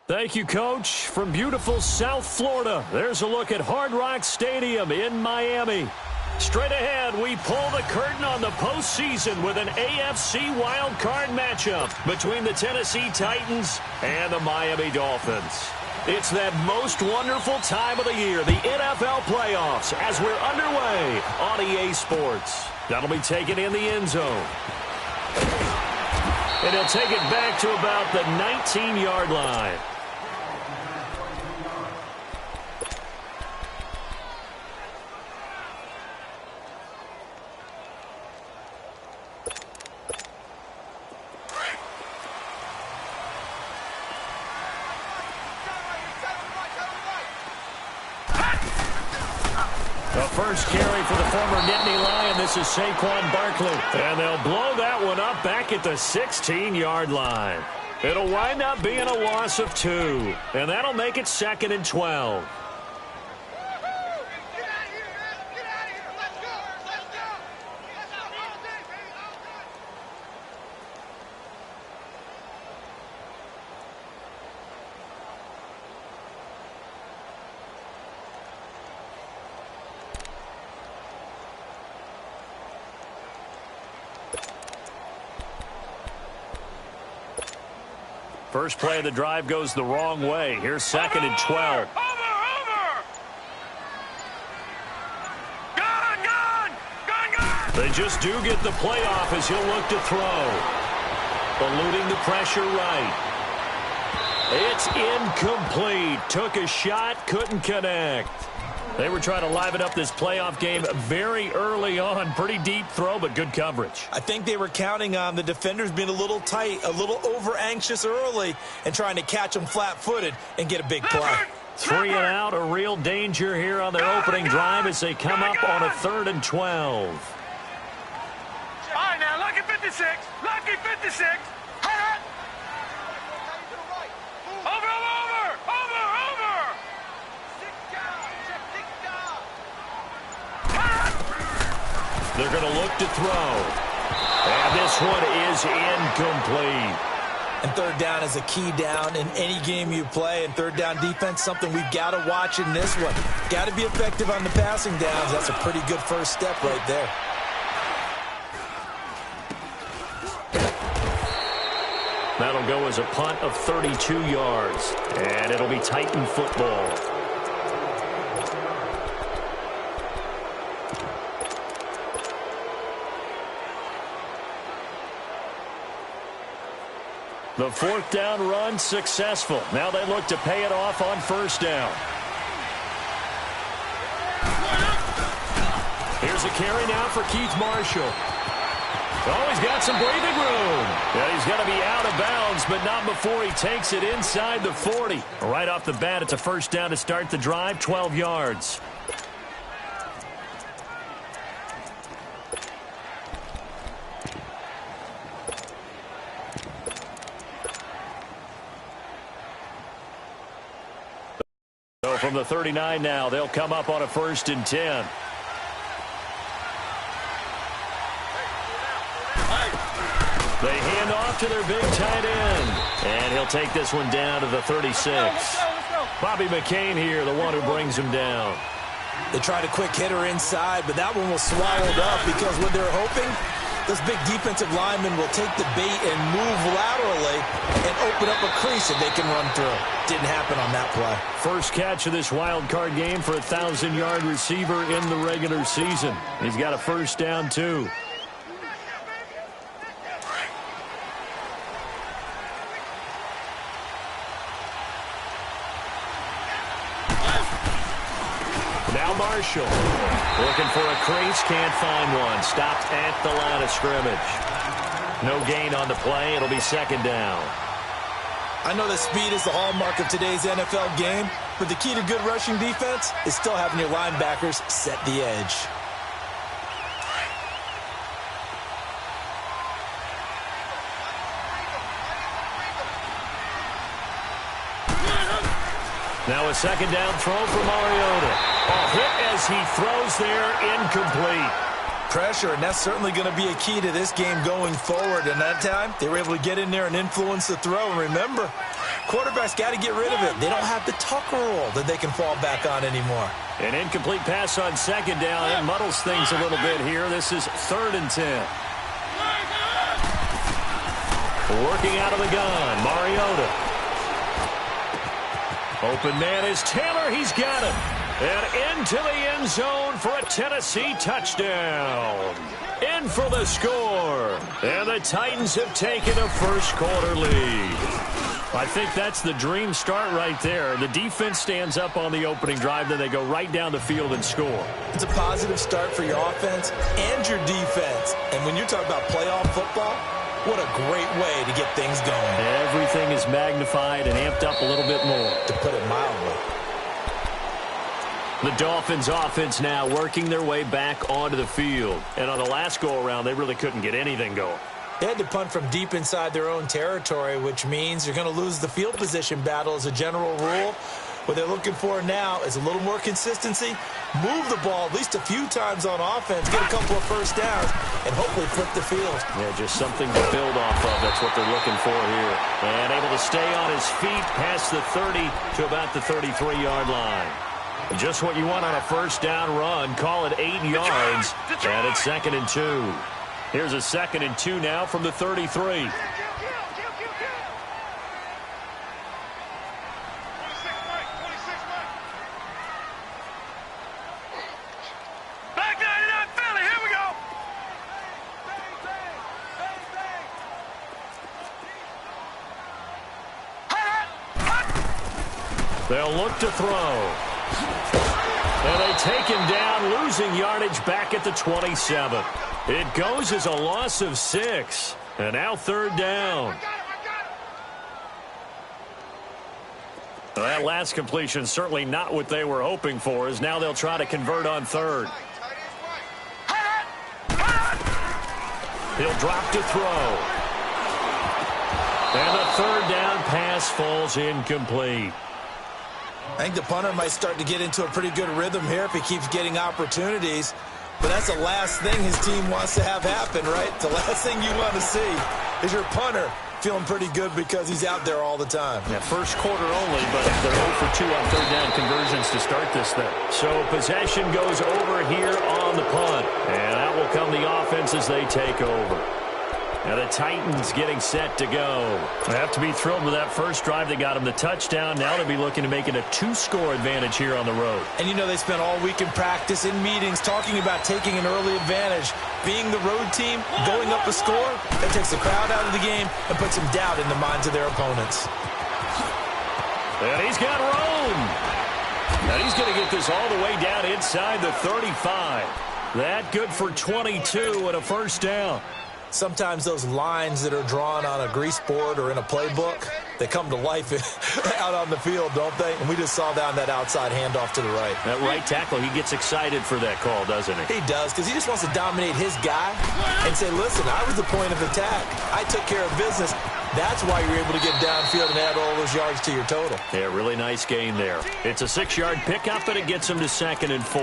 Thank you, Coach. From beautiful South Florida, there's a look at Hard Rock Stadium in Miami. Straight ahead, we pull the curtain on the postseason with an AFC wildcard matchup between the Tennessee Titans and the Miami Dolphins. It's that most wonderful time of the year, the NFL playoffs, as we're underway on EA Sports. That'll be taken in the end zone. And he'll take it back to about the 19-yard line. First carry for the former Nittany Lion. This is Saquon Barkley. And they'll blow that one up back at the 16-yard line. It'll wind up being a loss of 2. And that'll make it 2nd and 12. First play of the drive goes the wrong way. Here's 2nd and 12. They just do get the play off as he'll look to throw. Eluding the pressure right. It's incomplete. Took a shot, couldn't connect. They were trying to liven up this playoff game very early on. Pretty deep throw, but good coverage. I think they were counting on the defenders being a little tight, a little over-anxious early, and trying to catch them flat-footed and get a big play. 3 and out, a real danger here on their opening drive as they come up on a 3rd and 12. All right, now, lucky 56. Lucky 56. They're going to look to throw. And this one is incomplete. And 3rd down is a key down in any game you play. And 3rd down defense, something we've got to watch in this one. Got to be effective on the passing downs. That's a pretty good first step right there. That'll go as a punt of 32 yards. And it'll be Titan football. The 4th down run successful. Now they look to pay it off on 1st down. Here's a carry now for Keith Marshall. Oh, he's got some breathing room. Yeah, he's going to be out of bounds, but not before he takes it inside the 40. Right off the bat, it's a 1st down to start the drive, 12 yards. So from the 39 now, they'll come up on a 1st and 10. They hand off to their big tight end. And he'll take this one down to the 36. Bobby McCain here, the one who brings him down. They tried a quick hitter inside, but that one was swallowed up because what they're hoping, those big defensive linemen will take the bait and move laterally and open up a crease that they can run through. Didn't happen on that play. First catch of this wild card game for a 1,000-yard receiver in the regular season. He's got a 1st down, too. Now Marshall looking for a crease, can't find one. Stopped at the line of scrimmage. No gain on the play. It'll be 2nd down. I know that speed is the hallmark of today's NFL game, but the key to good rushing defense is still having your linebackers set the edge. Now a 2nd down throw for Mariota. A hit as he throws there, incomplete. Pressure, and that's certainly going to be a key to this game going forward. And that time, they were able to get in there and influence the throw. And remember, Quarterback's got to get rid of it. They don't have the Tucker rule that they can fall back on anymore. An incomplete pass on second down. It muddles things a little bit here. This is 3rd and 10. Working out of the gun, Mariota. Open man is Taylor. He's got it. And into the end zone for a Tennessee touchdown. In for the score. And the Titans have taken a first-quarter lead. I think that's the dream start right there. The defense stands up on the opening drive, then they go right down the field and score. It's a positive start for your offense and your defense. And when you're talking about playoff football, what a great way to get things going. Everything is magnified and amped up a little bit more. To put it mildly. The Dolphins offense now working their way back onto the field. And on the last go-around, they really couldn't get anything going. They had to punt from deep inside their own territory, which means you're going to lose the field position battle as a general rule. What they're looking for now is a little more consistency, move the ball at least a few times on offense, get a couple of first downs, and hopefully flip the field. Yeah, just something to build off of. That's what they're looking for here. And able to stay on his feet past the 30 to about the 33-yard line. Just what you want on a first down run. Call it 8 yards, and it's 2nd and 2. Here's a 2nd and 2 now from the 33. They'll look to throw. And they take him down, losing yardage back at the 27. It goes as a loss of 6. And now 3rd down. That last completion certainly not what they were hoping for, as now they'll try to convert on 3rd. He'll drop to throw. And the 3rd down pass falls incomplete. I think the punter might start to get into a pretty good rhythm here if he keeps getting opportunities. But that's the last thing his team wants to have happen, right? The last thing you want to see is your punter feeling pretty good because he's out there all the time. Yeah, first quarter only, but they're 0 for 2 on 3rd down conversions to start this thing. So possession goes over here on the punt. And out will come the offense as they take over. Now the Titans getting set to go. They have to be thrilled with that first drive that got them the touchdown. Now they'll be looking to make it a 2-score advantage here on the road. And you know they spent all week in practice, in meetings, talking about taking an early advantage. Being the road team, going up a score, that takes the crowd out of the game and puts some doubt in the minds of their opponents. And he's got room. And he's going to get this all the way down inside the 35. That good for 22 and a first down. Sometimes those lines that are drawn on a grease board or in a playbook, they come to life out on the field, don't they? And we just saw that on that outside handoff to the right. That right tackle, he gets excited for that call, doesn't he? He does, because he just wants to dominate his guy and say, listen, I was the point of attack. I took care of business. That's why you're able to get downfield and add all those yards to your total. Yeah, really nice gain there. It's a 6-yard pickup, and it gets him to 2nd and 4.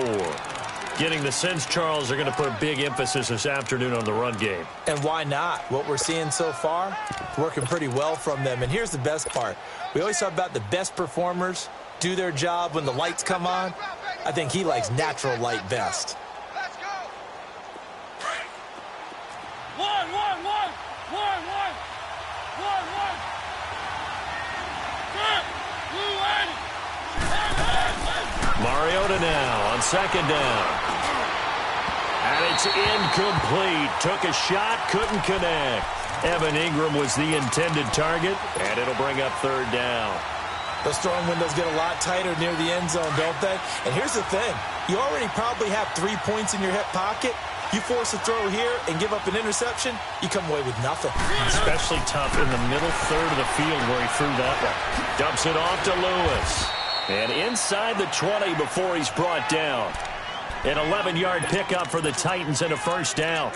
Getting the sense, Charles, are going to put a big emphasis this afternoon on the run game. And why not? What we're seeing so far, working pretty well from them. And here's the best part. We always talk about the best performers do their job when the lights come on. I think he likes natural light best. Let's go. Mariota now on 2nd down. And it's incomplete. Took a shot, couldn't connect. Evan Ingram was the intended target, and it'll bring up 3rd down. Those throwing windows get a lot tighter near the end zone, don't they? And here's the thing. You already probably have 3 points in your hip pocket. You force a throw here and give up an interception, you come away with nothing. Especially tough in the middle third of the field where he threw that one. Dumps it off to Lewis. And inside the 20 before he's brought down. An 11-yard pickup for the Titans and a first down.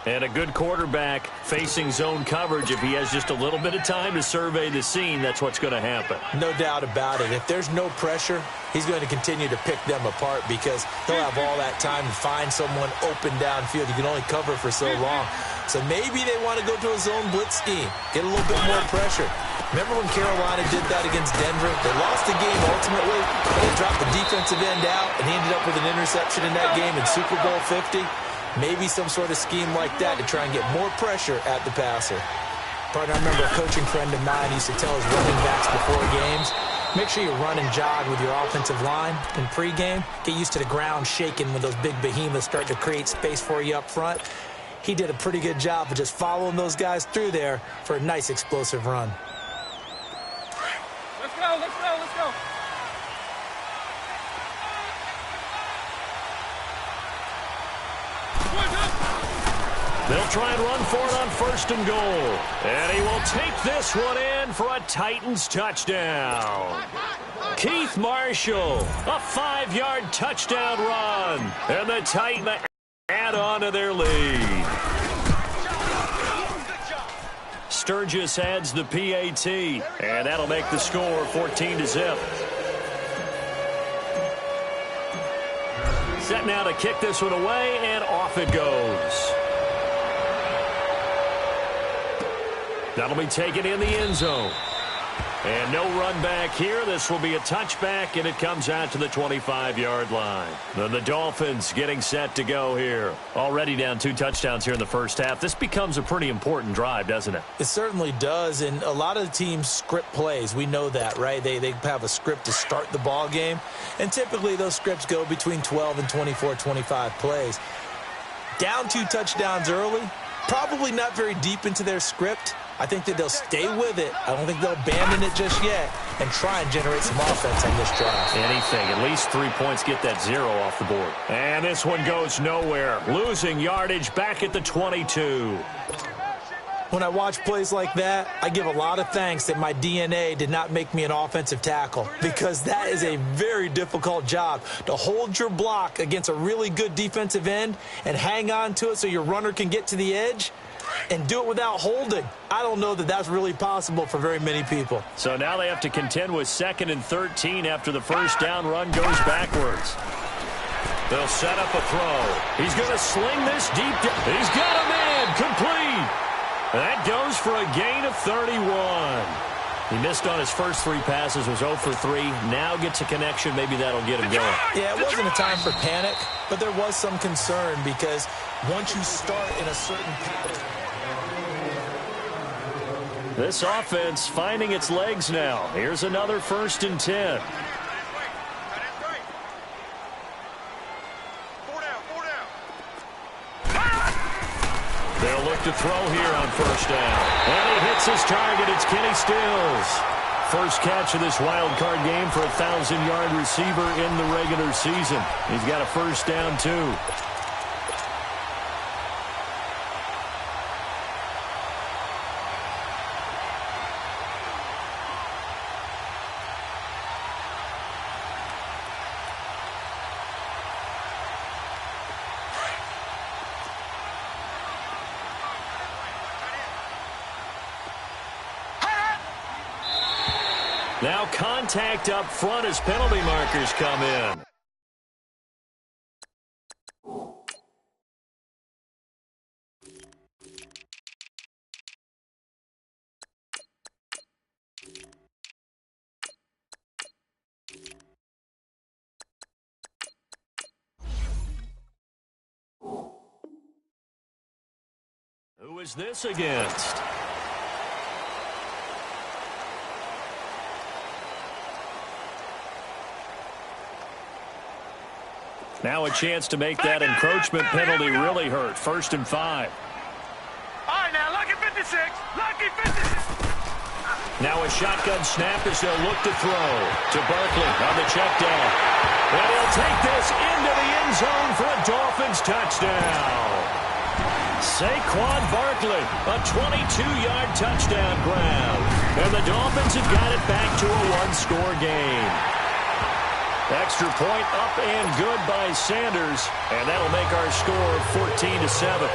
And a good quarterback facing zone coverage, if he has just a little bit of time to survey the scene, that's what's going to happen. No doubt about it. If there's no pressure, he's going to continue to pick them apart because he'll have all that time to find someone open downfield. You can only cover for so long. So maybe they want to go to a zone blitz scheme, get a little bit more pressure. Remember when Carolina did that against Denver? They lost the game ultimately. They dropped the defensive end out, and he ended up with an interception in that game in Super Bowl 50. Maybe some sort of scheme like that to try and get more pressure at the passer. Partner, I remember a coaching friend of mine used to tell his running backs before games, make sure you run and jog with your offensive line in pregame. Get used to the ground shaking when those big behemoths start to create space for you up front. He did a pretty good job of just following those guys through there for a nice explosive run. Let's go, let's go, let's go. They'll try and run for it on 1st and goal. And he will take this one in for a Titans touchdown. Keith Marshall, a 5-yard touchdown run. And the Titans add on to their lead. Sturgis adds the PAT, and that'll make the score 14-0. Set now to kick this one away, and off it goes. That'll be taken in the end zone. And no run back here. This will be a touchback, and it comes out to the 25-yard line. Then the Dolphins getting set to go here. Already down 2 touchdowns here in the first half. This becomes a pretty important drive, doesn't it? It certainly does, and a lot of the teams script plays. We know that, right? They have a script to start the ball game, and typically those scripts go between 12 and 24, 25 plays. Down 2 touchdowns early, probably not very deep into their script. I think that they'll stay with it. I don't think they'll abandon it just yet and try and generate some offense on this drive. Anything. At least 3 points, get that 0 off the board. And this one goes nowhere. Losing yardage back at the 22. When I watch plays like that, I give a lot of thanks that my DNA did not make me an offensive tackle, because that is a very difficult job, to hold your block against a really good defensive end and hang on to it so your runner can get to the edge and do it without holding. I don't know that that's really possible for very many people. So now they have to contend with 2nd and 13 after the first down run goes backwards. They'll set up a throw. He's going to sling this deep. He's got a man complete. That goes for a gain of 31. He missed on his first 3 passes, was 0 for 3. Now gets a connection. Maybe that'll get him going. Yeah, it wasn't a time for panic, but there was some concern because once you start in a certain pattern. This offense finding its legs now. Here's another 1st and 10. They'll look to throw here on 1st down. And he hits his target. It's Kenny Stills. First catch of this wild card game for a 1,000-yard receiver in the regular season. He's got a 1st down, too. Now contact up front as penalty markers come in. Who is this against? Now a chance to make that encroachment penalty really hurt. 1st and 5. All right, now, lucky 56. Lucky 56. Now a shotgun snap as they'll look to throw to Barkley on the check down. And he'll take this into the end zone for a Dolphins touchdown. Saquon Barkley, a 22-yard touchdown grab. And the Dolphins have got it back to a 1-score game. Extra point up and good by Sanders, and that'll make our score 14-7.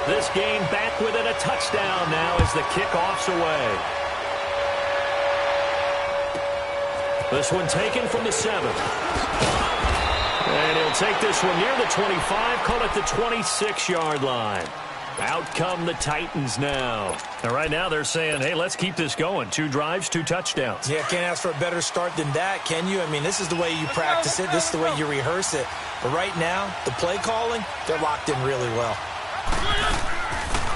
This game back within a touchdown now as the kickoff's away. This one taken from the 7. And he'll take this one near the 25, call it the 26-yard line. Out come the Titans now. And right now they're saying, hey, let's keep this going. 2 drives, 2 touchdowns. Yeah, can't ask for a better start than that, can you? I mean, this is the way you practice it. This is the way you rehearse it. But right now, the play calling, they're locked in really well.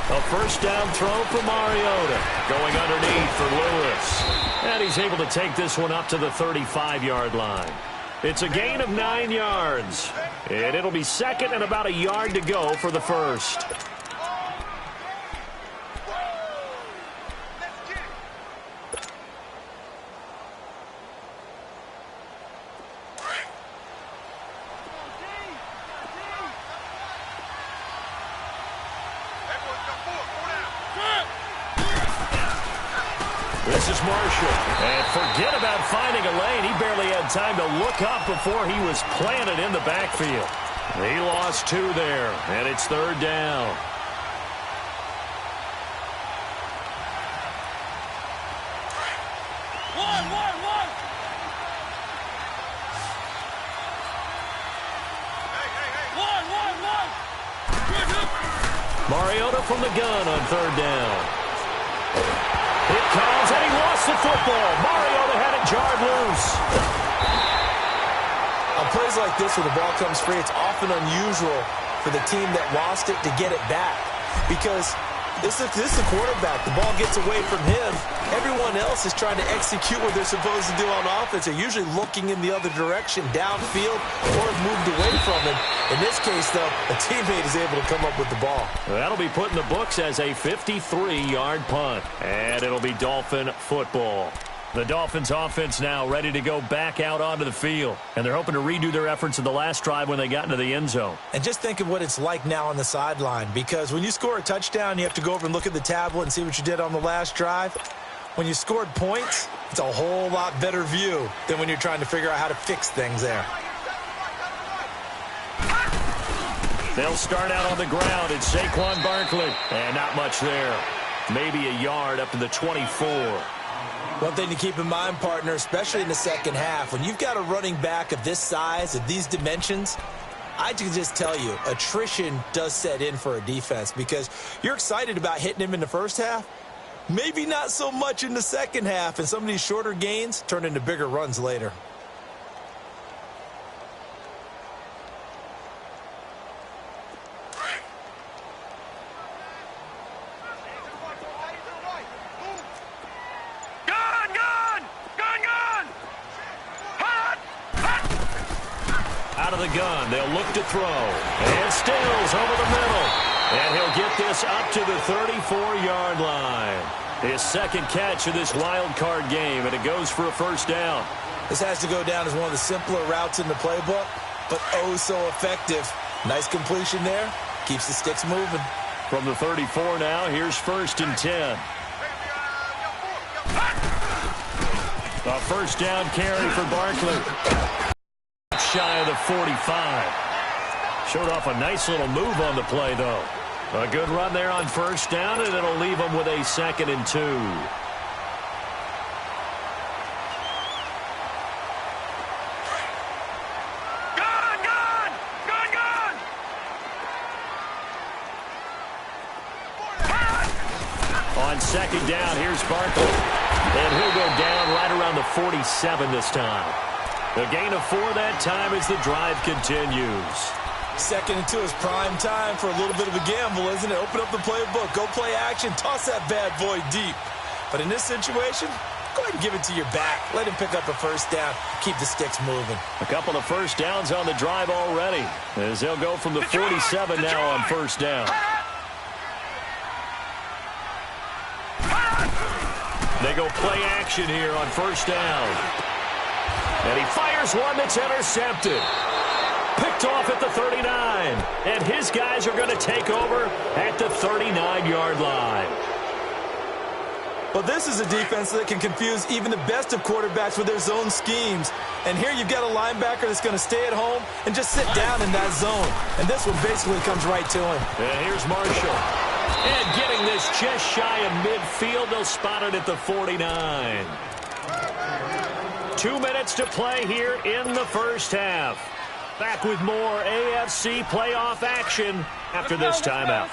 A first down throw for Mariota. Going underneath for Lewis. And he's able to take this one up to the 35-yard line. It's a gain of 9 yards. And it'll be second and about a yard to go for the first. This is Marshall. And forget about finding a lane. He barely had time to look up before he was planted in the backfield. He lost 2 there, and it's 3rd down. Mariota from the gun on 3rd down. It comes, and he lost the football. Mariota had it jarred loose. On plays like this where the ball comes free, it's often unusual for the team that lost it to get it back. Because this is the quarterback. The ball gets away from him. Everyone else is trying to execute what they're supposed to do on offense. They're usually looking in the other direction, downfield, or have moved away from him. In this case, though, a teammate is able to come up with the ball. That'll be put in the books as a 53-yard punt. And it'll be Dolphin football. The Dolphins offense now ready to go back out onto the field. And they're hoping to redo their efforts in the last drive when they got into the end zone. And just think of what it's like now on the sideline. Because when you score a touchdown, you have to go over and look at the tablet and see what you did on the last drive. When you scored points, it's a whole lot better view than when you're trying to figure out how to fix things there. They'll start out on the ground. It's Saquon Barkley. And not much there. Maybe a yard up to the 24. One thing to keep in mind, partner, especially in the second half, when you've got a running back of this size, of these dimensions, I can just tell you, attrition does set in for a defense because you're excited about hitting him in the first half. Maybe not so much in the second half, and some of these shorter gains turn into bigger runs later. Out of the gun, they'll look to throw. And Stills over the middle. And he'll get this up to the 34-yard line. His second catch of this wild card game, and it goes for a first down. This has to go down as one of the simpler routes in the playbook, but oh so effective. Nice completion there. Keeps the sticks moving. From the 34 now, here's 1st and 10. A first down carry for Barkley. Shy of the 45. Showed off a nice little move on the play, though. A good run there on first down, and it'll leave them with a 2nd and 2. On 2nd down, here's Barkley. And he'll go down right around the 47 this time. A gain of 4 that time as the drive continues. 2nd and 2 is prime time for a little bit of a gamble, isn't it? Open up the playbook, go play action, toss that bad boy deep. But in this situation, go ahead and give it to your back. Let him pick up a first down, keep the sticks moving. A couple of first downs on the drive already, as they'll go from the 47 now on first down. They go play action here on first down. And he fires one that's intercepted. Picked off at the 39. And his guys are going to take over at the 39-yard line. Well, this is a defense that can confuse even the best of quarterbacks with their zone schemes. And here you've got a linebacker that's going to stay at home and just sit down in that zone. And this one basically comes right to him. And here's Marshall. And getting this just shy of midfield. They'll spot it at the 49. 2 minutes to play here in the first half. Back with more AFC playoff action after this timeout.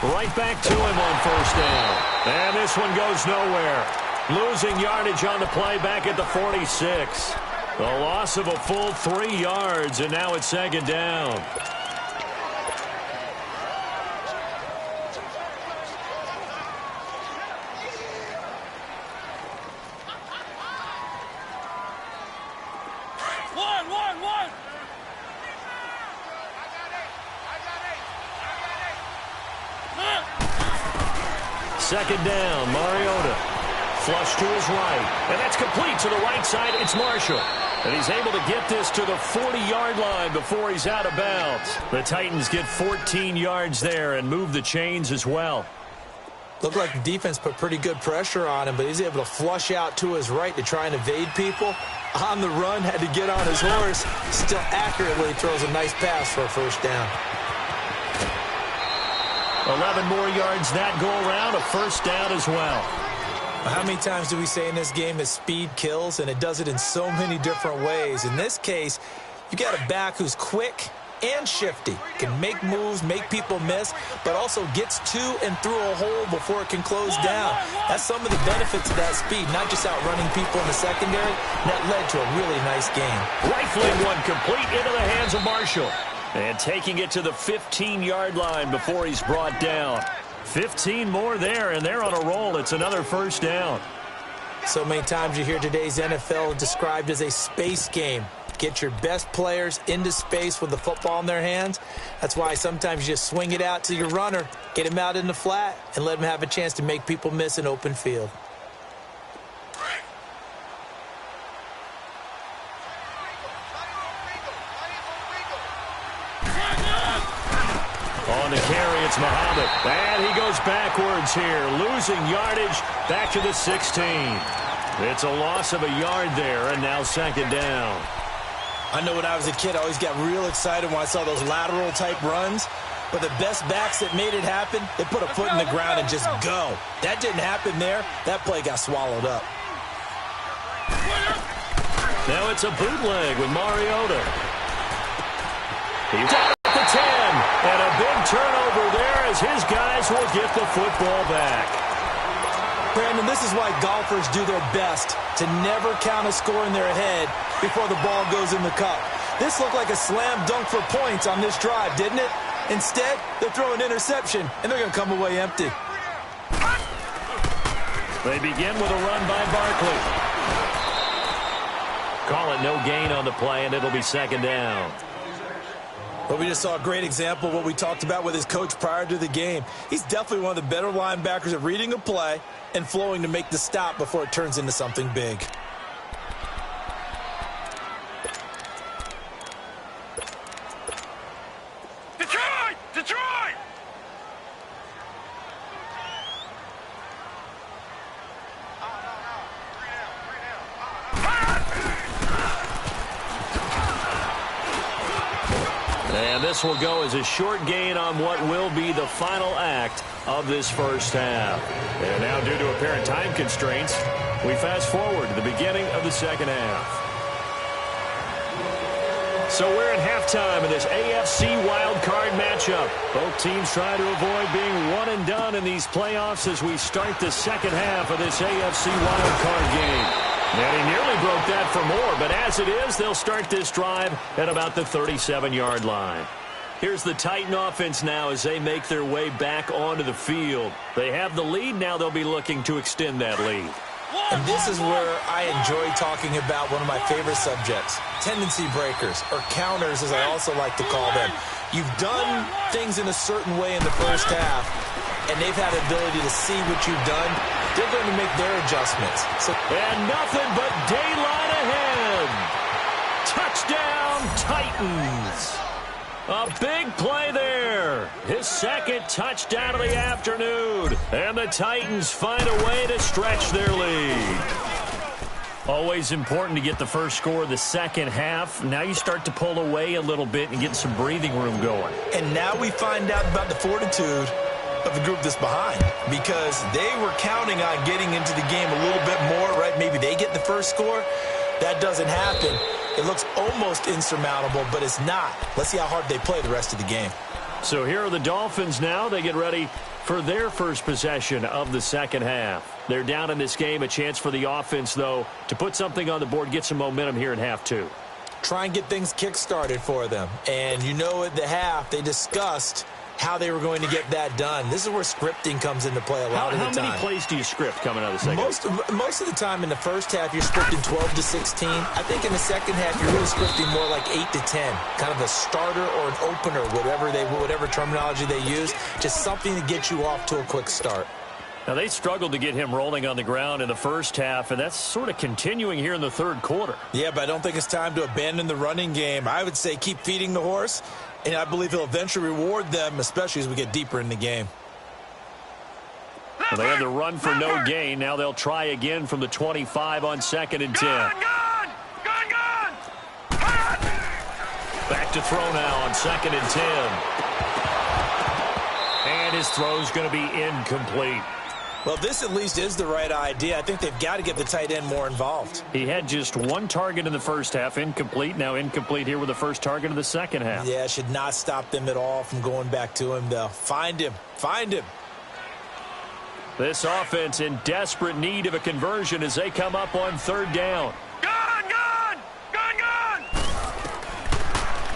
Right back to him on first down. And this one goes nowhere. Losing yardage on the play back at the 46. The loss of a full 3 yards, and now it's second down. Second down, Mariota. Flush to his right. And that's complete to the right side. It's Marshall. And he's able to get this to the 40-yard line before he's out of bounds. The Titans get 14 yards there and move the chains as well. Looked like the defense put pretty good pressure on him, but he's able to flush out to his right to try and evade people. On the run, had to get on his horse. Still accurately throws a nice pass for a first down. 11 more yards that go around, a first down as well. How many times do we say in this game that speed kills, and it does it in so many different ways? In this case, you got a back who's quick and shifty, can make moves, make people miss, but also gets to and through a hole before it can close down. That's some of the benefits of that speed, not just outrunning people in the secondary. That led to a really nice game. Rifling one complete into the hands of Marshall. And taking it to the 15-yard line before he's brought down. 15 more there, and they're on a roll. It's another first down. So many times you hear today's NFL described as a space game. Get your best players into space with the football in their hands. That's why sometimes you just swing it out to your runner, get him out in the flat, and let him have a chance to make people miss an open field. On the carry, it's Muhammad. And he goes backwards here, losing yardage back to the 16. It's a loss of a yard there, and now second down. I know when I was a kid, I always got real excited when I saw those lateral-type runs. But the best backs that made it happen, they put a foot in the ground and just go. That didn't happen there. That play got swallowed up. Now it's a bootleg with Mariota. He's down at the 10. And a big turnover there as his guys will get the football back. Brandon, this is why golfers do their best to never count a score in their head before the ball goes in the cup. This looked like a slam dunk for points on this drive, didn't it? Instead, they're throwing interception, and they're going to come away empty. They begin with a run by Barkley. Call it no gain on the play, and it'll be second down. But we just saw a great example of what we talked about with his coach prior to the game. He's definitely one of the better linebackers at reading a play and flowing to make the stop before it turns into something big. Detroit! Detroit! And this will go as a short gain on what will be the final act of this first half. And now, due to apparent time constraints, we fast forward to the beginning of the second half. So we're at halftime in this AFC wildcard matchup. Both teams try to avoid being one and done in these playoffs as we start the second half of this AFC wildcard game. And he nearly broke that for more, but as it is, they'll start this drive at about the 37-yard line. Here's the Titan offense now as they make their way back onto the field. They have the lead. Now they'll be looking to extend that lead. And this is where I enjoy talking about one of my favorite subjects, tendency breakers, or counters as I also like to call them. You've done things in a certain way in the first half, and they've had the ability to see what you've done. They're going to make their adjustments. And nothing but daylight ahead. Touchdown, Titans. A big play there. His second touchdown of the afternoon. And the Titans find a way to stretch their lead. Always important to get the first score of the second half. Now you start to pull away a little bit and get some breathing room going. And now we find out about the fortitude of the group that's behind, because they were counting on getting into the game a little bit more, right? Maybe they get the first score. That doesn't happen. It looks almost insurmountable, but it's not. Let's see how hard they play the rest of the game. So here are the Dolphins now. They get ready for their first possession of the second half. They're down in this game. A chance for the offense, though, to put something on the board, get some momentum here in half two. Try and get things kick-started for them. And you know at the half, they discussed how they were going to get that done. This is where scripting comes into play a lot of the time. How many plays do you script coming out of the second half? Most of the time in the first half, you're scripting 12 to 16. I think in the second half, you're really scripting more like 8 to 10. Kind of a starter or an opener, whatever terminology they use. Just something to get you off to a quick start. Now, they struggled to get him rolling on the ground in the first half, and that's sort of continuing here in the third quarter. Yeah, but I don't think it's time to abandon the running game. I would say keep feeding the horse, and I believe he'll eventually reward them, especially as we get deeper in the game. Well, they had the run for no gain. Now they'll try again from the 25 on 2nd and 10. Gun! Back to throw now on 2nd and 10. And his throw's going to be incomplete. Well, this at least is the right idea. I think they've got to get the tight end more involved. He had just one target in the first half, incomplete. Now incomplete here with the first target of the second half. Yeah, should not stop them at all from going back to him, though. Find him. This offense in desperate need of a conversion as they come up on third down. Gun!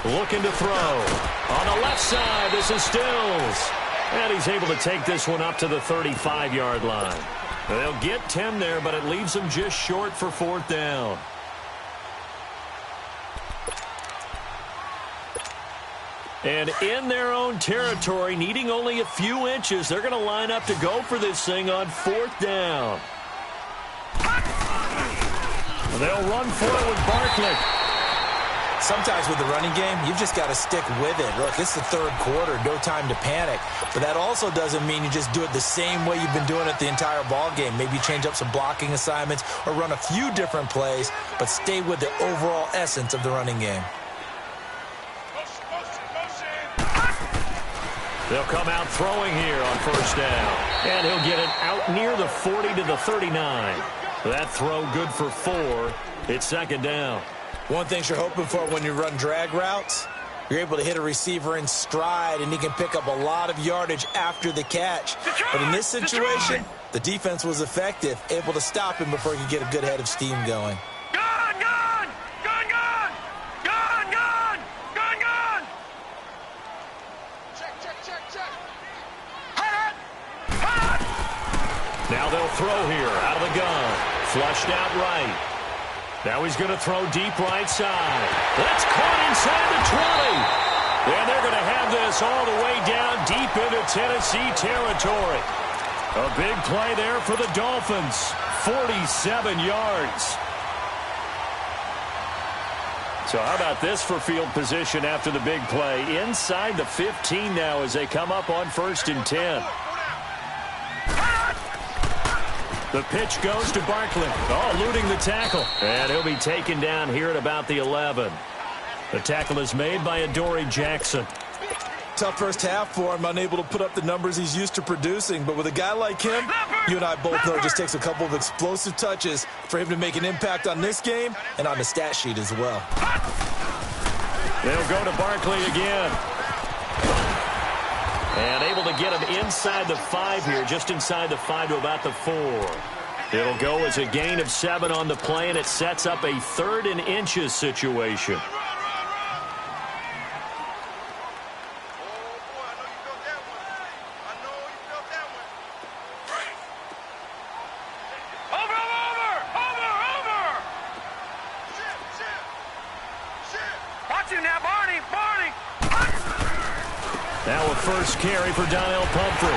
Looking to throw. On the left side, this is Stills. And he's able to take this one up to the 35-yard line. They'll get 10 there, but it leaves them just short for fourth down. And in their own territory, needing only a few inches, they're going to line up to go for this thing on fourth down. They'll run for it with Barkley. Sometimes with the running game, you've just got to stick with it. Look, it's the third quarter, no time to panic. But that also doesn't mean you just do it the same way you've been doing it the entire ball game. Maybe change up some blocking assignments or run a few different plays, but stay with the overall essence of the running game. They'll come out throwing here on first down. And he'll get it out near the 40 to the 39. That throw good for 4. It's second down. One thing you're hoping for when you run drag routes, you're able to hit a receiver in stride, and he can pick up a lot of yardage after the catch. But in this situation, the defense was effective, able to stop him before he could get a good head of steam going. Now they'll throw here out of the gun. Flushed out right. Now he's going to throw deep right side. That's caught inside the 20. And they're going to have this all the way down deep into Tennessee territory. A big play there for the Dolphins. 47 yards. So how about this for field position after the big play? Inside the 15 now as they come up on 1st and 10. The pitch goes to Barkley. Oh, eluding the tackle. And he'll be taken down here at about the 11. The tackle is made by Adoree Jackson. Tough first half for him, unable to put up the numbers he's used to producing. But with a guy like him, you and I both know it just takes a couple of explosive touches for him to make an impact on this game and on the stat sheet as well. They'll go to Barkley again. And able to get him inside the 5 here, just inside the 5 to about the 4. It'll go as a gain of 7 on the play, and it sets up a 3rd and inches situation. Now a first carry for Donnell Pumphrey.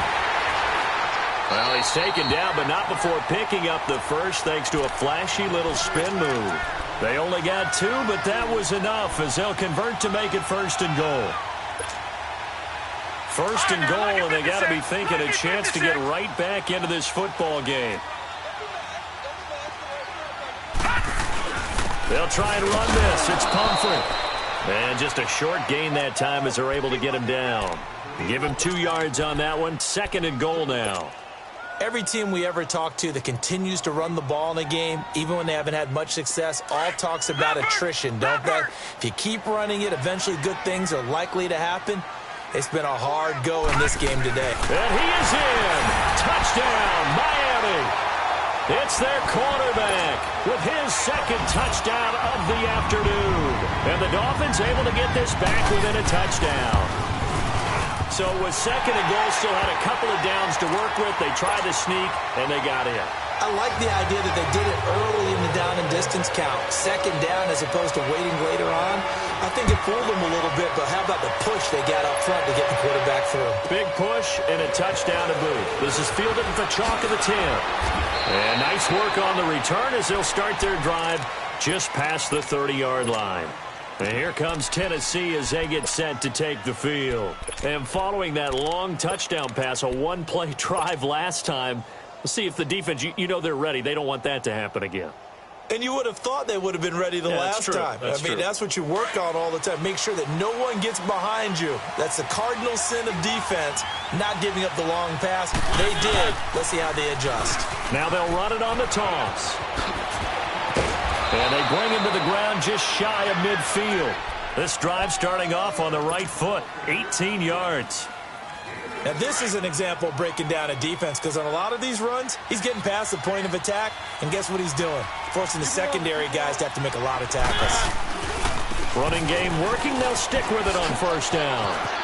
Well, he's taken down, but not before picking up the first, thanks to a flashy little spin move. They only got 2, but that was enough as they'll convert to make it 1st and goal. 1st and goal, and they got to be thinking a chance to get right back into this football game. They'll try and run this. It's Pumphrey. And just a short gain that time as they're able to get him down. Give him 2 yards on that one. 2nd and goal now. Every team we ever talk to that continues to run the ball in a game, even when they haven't had much success, all talks about attrition, don't they? If you keep running it, eventually good things are likely to happen. It's been a hard go in this game today. And he is in. Touchdown, Miami. It's their quarterback with his 2nd touchdown of the afternoon. And the Dolphins able to get this back within a touchdown. So with 2nd and goal, still had a couple of downs to work with. They tried to sneak, and they got in. I like the idea that they did it early in the down and distance count. 2nd down as opposed to waiting later on. I think it fooled them a little bit, but how about the push they got up front to get the quarterback through? Big push and a touchdown to boot. This is fielded at the chalk of the 10. And nice work on the return as they'll start their drive just past the 30-yard line. And here comes Tennessee as they get set to take the field. And following that long touchdown pass, a one-play drive last time, we'll see if the defense, you know they're ready. They don't want that to happen again. And you would have thought they would have been ready the last time. That's what you work on all the time. Make sure that no one gets behind you. That's the cardinal sin of defense, not giving up the long pass. They did. Let's see how they adjust. Now they'll run it on the toss. And they bring him to the ground just shy of midfield. This drive starting off on the right foot, 18 yards. Now, this is an example of breaking down a defense because on a lot of these runs, he's getting past the point of attack, and guess what he's doing? Forcing the secondary guys to have to make a lot of tackles. Running game working. They'll stick with it on 1st down.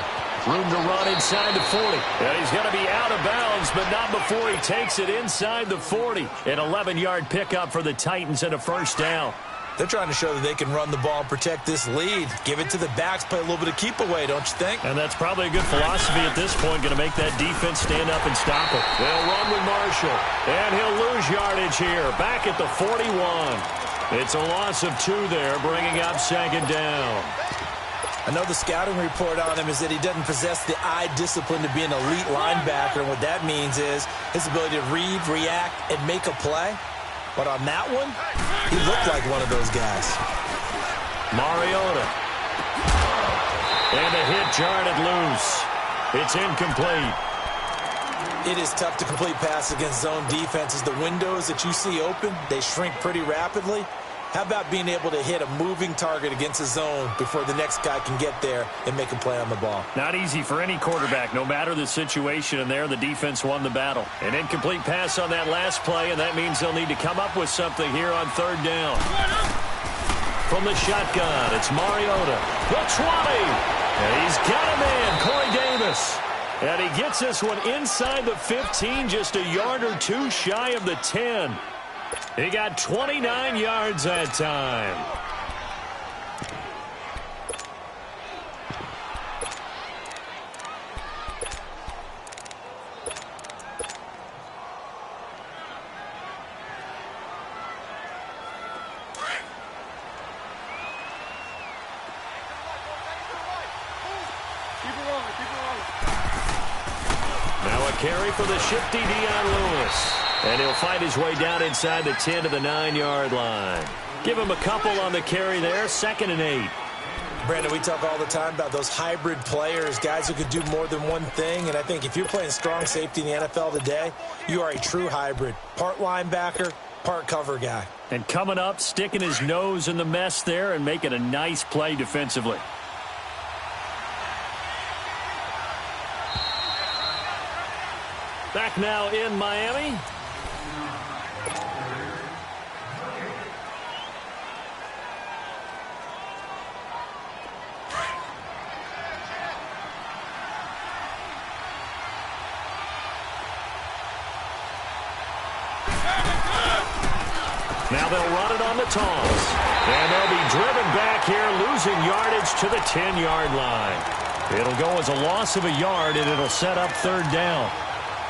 Room to run inside the 40. And he's going to be out of bounds, but not before he takes it inside the 40. An 11-yard pickup for the Titans and a 1st down. They're trying to show that they can run the ball and protect this lead. Give it to the backs, play a little bit of keep away, don't you think? And that's probably a good philosophy at this point, going to make that defense stand up and stop it. They'll run with Marshall, and he'll lose yardage here, back at the 41. It's a loss of 2 there, bringing up 2nd down. I know the scouting report on him is that he doesn't possess the eye discipline to be an elite linebacker, and what that means is his ability to read, react, and make a play. But on that one, he looked like one of those guys. Mariota. And a hit jarred loose. It's incomplete. It is tough to complete passes against zone defenses. The windows that you see open, they shrink pretty rapidly. How about being able to hit a moving target against a zone before the next guy can get there and make a play on the ball? Not easy for any quarterback, no matter the situation, and there the defense won the battle. An incomplete pass on that last play, and that means they'll need to come up with something here on 3rd down. From the shotgun, it's Mariota. The 20. And he's got him in, Corey Davis. And he gets this one inside the 15, just a yard or 2 shy of the 10. He got 29 yards that time. Now a carry for the shifty Dion Lewis. And he'll fight his way down inside the 10 to the 9-yard line. Give him a couple on the carry there, 2nd and 8. Brandon, we talk all the time about those hybrid players, guys who could do more than one thing. And I think if you're playing strong safety in the NFL today, you are a true hybrid. Part linebacker, part cover guy. And coming up, sticking his nose in the mess there and making a nice play defensively. Back now in Miami. Now they'll run it on the toss. And they'll be driven back here, losing yardage to the 10-yard line. It'll go as a loss of a yard, and it'll set up 3rd down.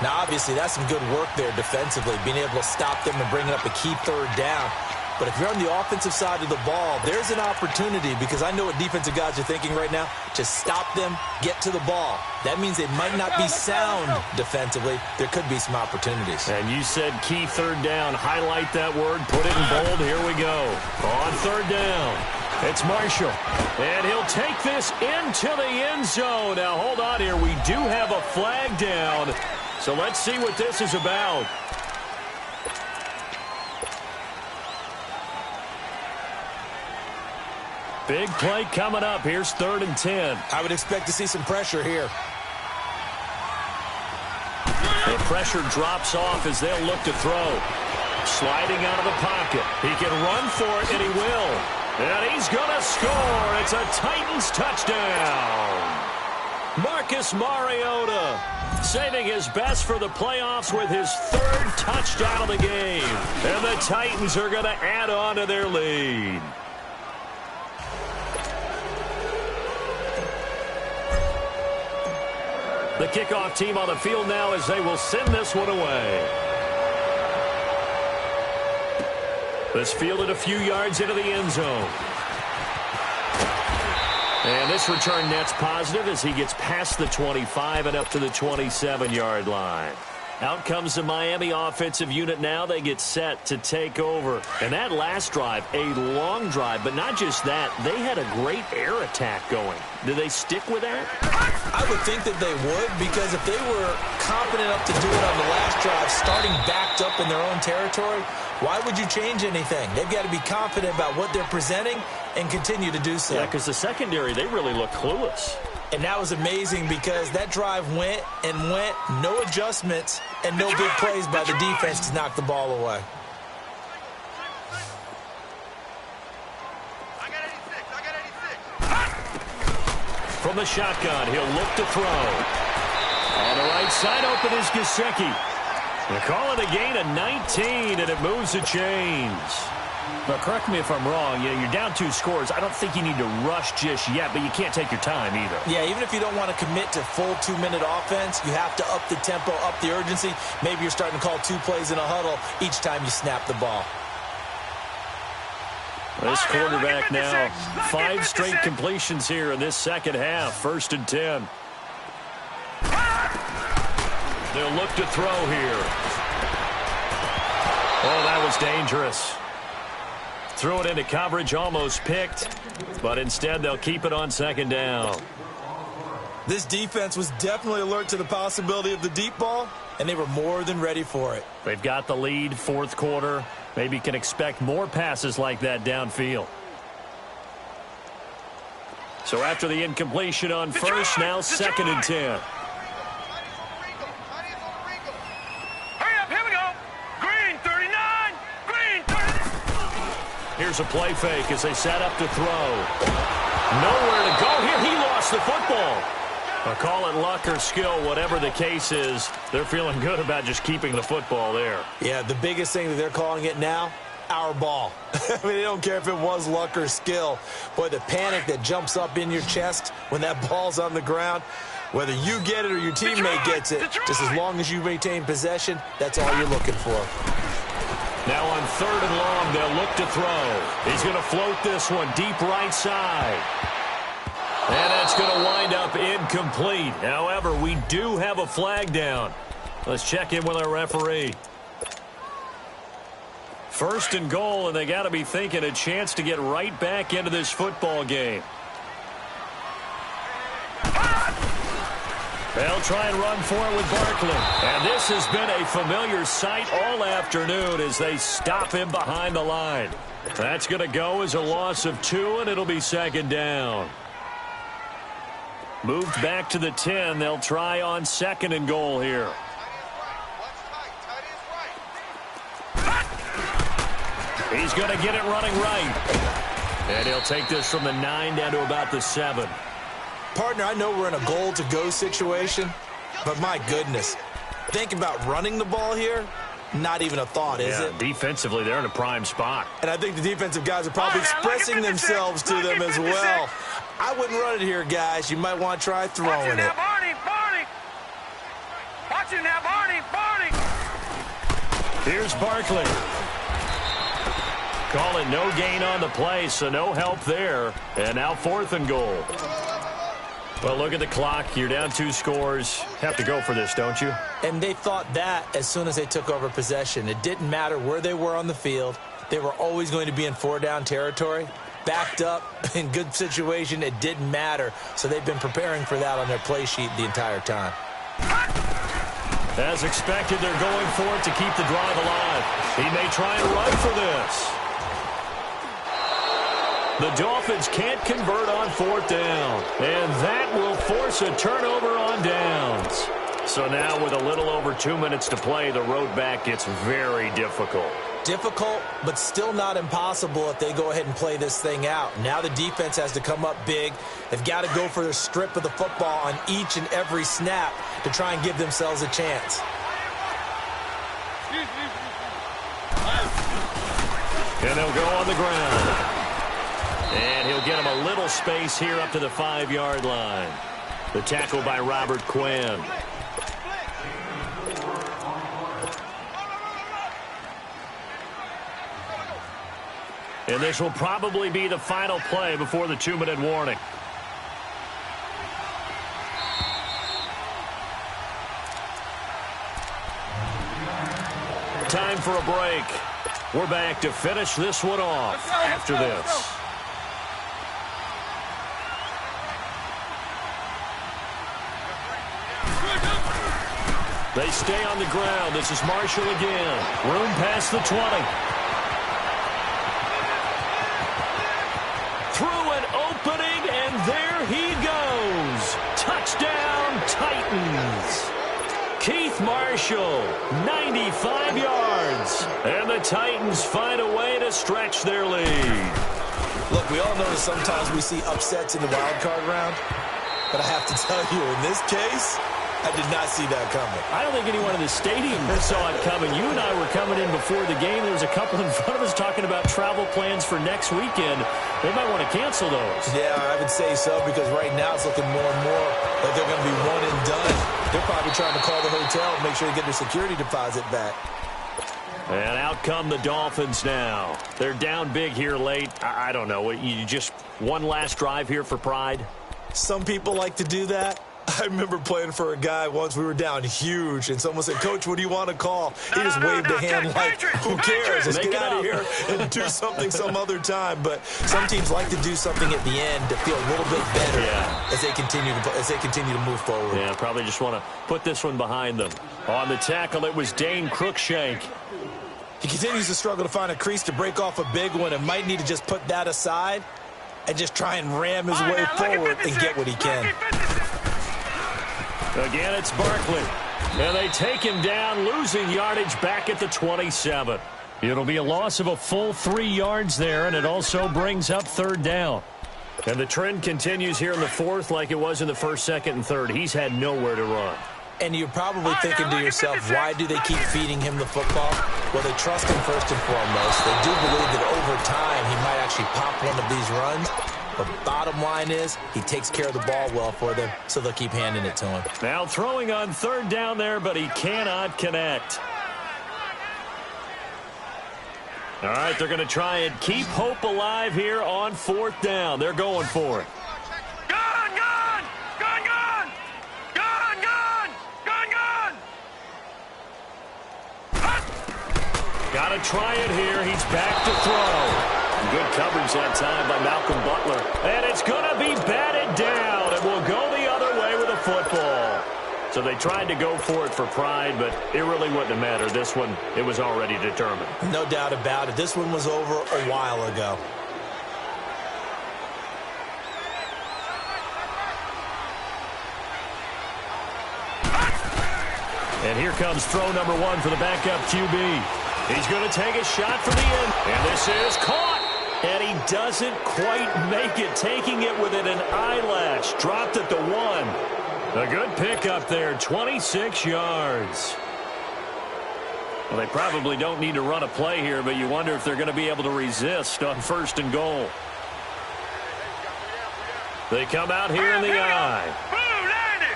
Now, obviously, that's some good work there defensively, being able to stop them and bringing up a key 3rd down. But if you're on the offensive side of the ball, there's an opportunity, because I know what defensive guys are thinking right now. Just stop them, get to the ball. That means they might not be sound defensively. There could be some opportunities. And you said key third down. Highlight that word. Put it in bold. Here we go. On third down, it's Marshall. And he'll take this into the end zone. Now, hold on here. We do have a flag down. So let's see what this is about. Big play coming up. Here's 3rd and 10. I would expect to see some pressure here. The pressure drops off as they'll look to throw. Sliding out of the pocket. He can run for it, and he will. And he's going to score. It's a Titans touchdown. Marcus Mariota saving his best for the playoffs with his 3rd touchdown of the game. And the Titans are going to add on to their lead. The kickoff team on the field now as they will send this one away. This fielded a few yards into the end zone. And this return net's positive as he gets past the 25 and up to the 27-yard line. Out comes the Miami offensive unit now. They get set to take over. And that last drive, a long drive, but not just that. They had a great air attack going. Do they stick with that? I would think that they would, because if they were confident enough to do it on the last drive, starting backed up in their own territory, why would you change anything? They've got to be confident about what they're presenting and continue to do so. Yeah, because the secondary, they really look clueless. And that was amazing, because that drive went and went, no adjustments, and no big plays by the defense to knock the ball away. From the shotgun, he'll look to throw. On the right side, open is Gesicki. They call it a gain of 19, and it moves the chains. Now, correct me if I'm wrong. You know, you're down 2 scores. I don't think you need to rush just yet, but you can't take your time either. Yeah, even if you don't want to commit to full 2-minute offense, you have to up the tempo, up the urgency. Maybe you're starting to call 2 plays in a huddle each time you snap the ball. This quarterback now, 5 straight completions here in this second half. 1st and 10. They'll look to throw here. Oh, that was dangerous. Threw it into coverage, almost picked, but instead they'll keep it on 2nd down. This defense was definitely alert to the possibility of the deep ball, and they were more than ready for it. They've got the lead, 4th quarter. Maybe can expect more passes like that downfield. So after the incompletion on first, now 2nd and 10. Hurry up, here we go. Green 39, green 39. Here's a play fake as they set up to throw. Nowhere to go here. He lost the football. Call it luck or skill, whatever the case is. They're feeling good about just keeping the football there. Yeah, the biggest thing that they're calling it now, our ball. I mean, they don't care if it was luck or skill. Boy, the panic that jumps up in your chest when that ball's on the ground, whether you get it or your teammate gets it, just as long as you maintain possession, that's all you're looking for. Now on 3rd and long, they'll look to throw. He's going to float this one deep right side. And that's going to wind up incomplete. However, we do have a flag down. Let's check in with our referee. 1st and goal, and they got to be thinking a chance to get right back into this football game. They'll try and run for it with Barkley. And this has been a familiar sight all afternoon as they stop him behind the line. That's going to go as a loss of 2, and it'll be 2nd down. Moved back to the 10. They'll try on 2nd and goal here. He's going to get it running right. And he'll take this from the 9 down to about the 7. Partner, I know we're in a goal-to-go situation, but my goodness, think about running the ball here. Not even a thought, is it? Defensively, they're in a prime spot. And I think the defensive guys are probably expressing themselves to them as well. I wouldn't run it here, guys. You might want to try throwing it. Now, Barney. Watch it now, Barney. Here's Barkley. Call it no gain on the play, so no help there. And now 4th and goal. Well, look at the clock. You're down 2 scores. Have to go for this, don't you? And they thought that as soon as they took over possession. It didn't matter where they were on the field. They were always going to be in 4-down territory. Backed up, in good situation, it didn't matter. So they've been preparing for that on their play sheet the entire time. As expected, they're going for it to keep the drive alive. He may try and run for this. The Dolphins can't convert on 4th down, and that will force a turnover on downs. So now with a little over 2 minutes to play, the road back gets very difficult. Difficult, but still not impossible if they go ahead and play this thing out. Now the defense has to come up big. They've got to go for their strip of the football on each and every snap to try and give themselves a chance. And they'll go on the ground. And he'll get him a little space here up to the 5-yard line. The tackle by Robert Quinn. And this will probably be the final play before the 2-minute warning. Time for a break. We're back to finish this one off after this. They stay on the ground. This is Marshall again. Room past the 20. Through an opening, and there he goes. Touchdown, Titans. Keith Marshall, 95 yards. And the Titans find a way to stretch their lead. Look, we all know that sometimes we see upsets in the wild card round. But I have to tell you, in this case, I did not see that coming. I don't think anyone in the stadium saw it coming. You and I were coming in before the game. There was a couple in front of us talking about travel plans for next weekend. They might want to cancel those. Yeah, I would say so, because right now it's looking more and more like they're going to be one and done. They're probably trying to call the hotel and make sure they get their security deposit back. And out come the Dolphins now. They're down big here late. I don't know. You just one last drive here for pride? Some people like to do that. I remember playing for a guy once. We were down huge, and someone said, "Coach, what do you want to call?" He just waved a hand like, who cares? Let's get out of here and do something some other time. But some teams like to do something at the end to feel a little bit better as they continue to move forward. Yeah, probably just want to put this one behind them. On the tackle, it was Dane Cruikshank. He continues to struggle to find a crease to break off a big one, and might need to just put that aside and just try and ram his way forward and get what he can. Again, it's Barkley. And they take him down, losing yardage back at the 27. It'll be a loss of a full 3 yards there, and it also brings up 3rd down. And the trend continues here in the 4th like it was in the 1st, 2nd, and 3rd. He's had nowhere to run. And you're probably thinking to yourself, why do they keep feeding him the football? Well, they trust him first and foremost. They do believe that over time he might actually pop one of these runs. But bottom line is, he takes care of the ball well for them, so they'll keep handing it to him. Now throwing on 3rd down there, but he cannot connect. All right, they're going to try and keep hope alive here on 4th down. They're going for it. Gun, gun! Gun, gun! Gun, gun! Gun, gun! Got to try it here. He's back to throw. Good coverage that time by Malcolm Butler. And it's going to be batted down. It will go the other way with a football. So they tried to go for it for pride, but it really wouldn't have mattered. This one, it was already determined. No doubt about it. This one was over a while ago. And here comes throw number 1 for the backup QB. He's going to take a shot for the end. And this is caught. And he doesn't quite make it, taking it within an eyelash. Dropped at the 1. A good pickup there, 26 yards. Well, they probably don't need to run a play here, but you wonder if they're going to be able to resist on 1st and goal. They come out here in the eye. Blue 90!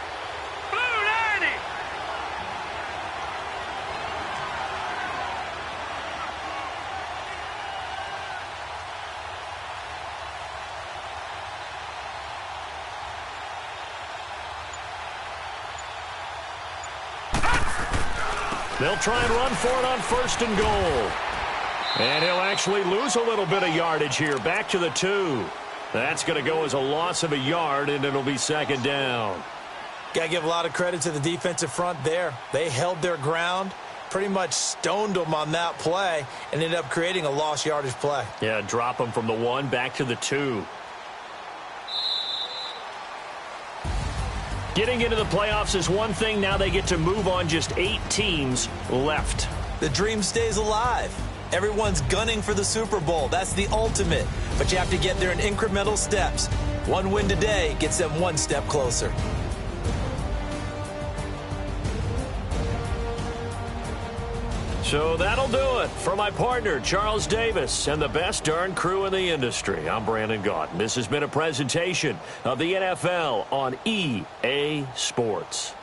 Blue 90! They'll try and run for it on 1st and goal. And he'll actually lose a little bit of yardage here. Back to the 2. That's going to go as a loss of a yard, and it'll be 2nd down. Got to give a lot of credit to the defensive front there. They held their ground, pretty much stoned them on that play, and ended up creating a lost yardage play. Yeah, drop them from the 1 back to the 2. Getting into the playoffs is one thing. Now they get to move on. Just 8 teams left. The dream stays alive. Everyone's gunning for the Super Bowl. That's the ultimate. But you have to get there in incremental steps. One win today gets them one step closer. So that'll do it for my partner, Charles Davis, and the best darn crew in the industry. I'm Brandon Gaudin. This has been a presentation of the NFL on EA Sports.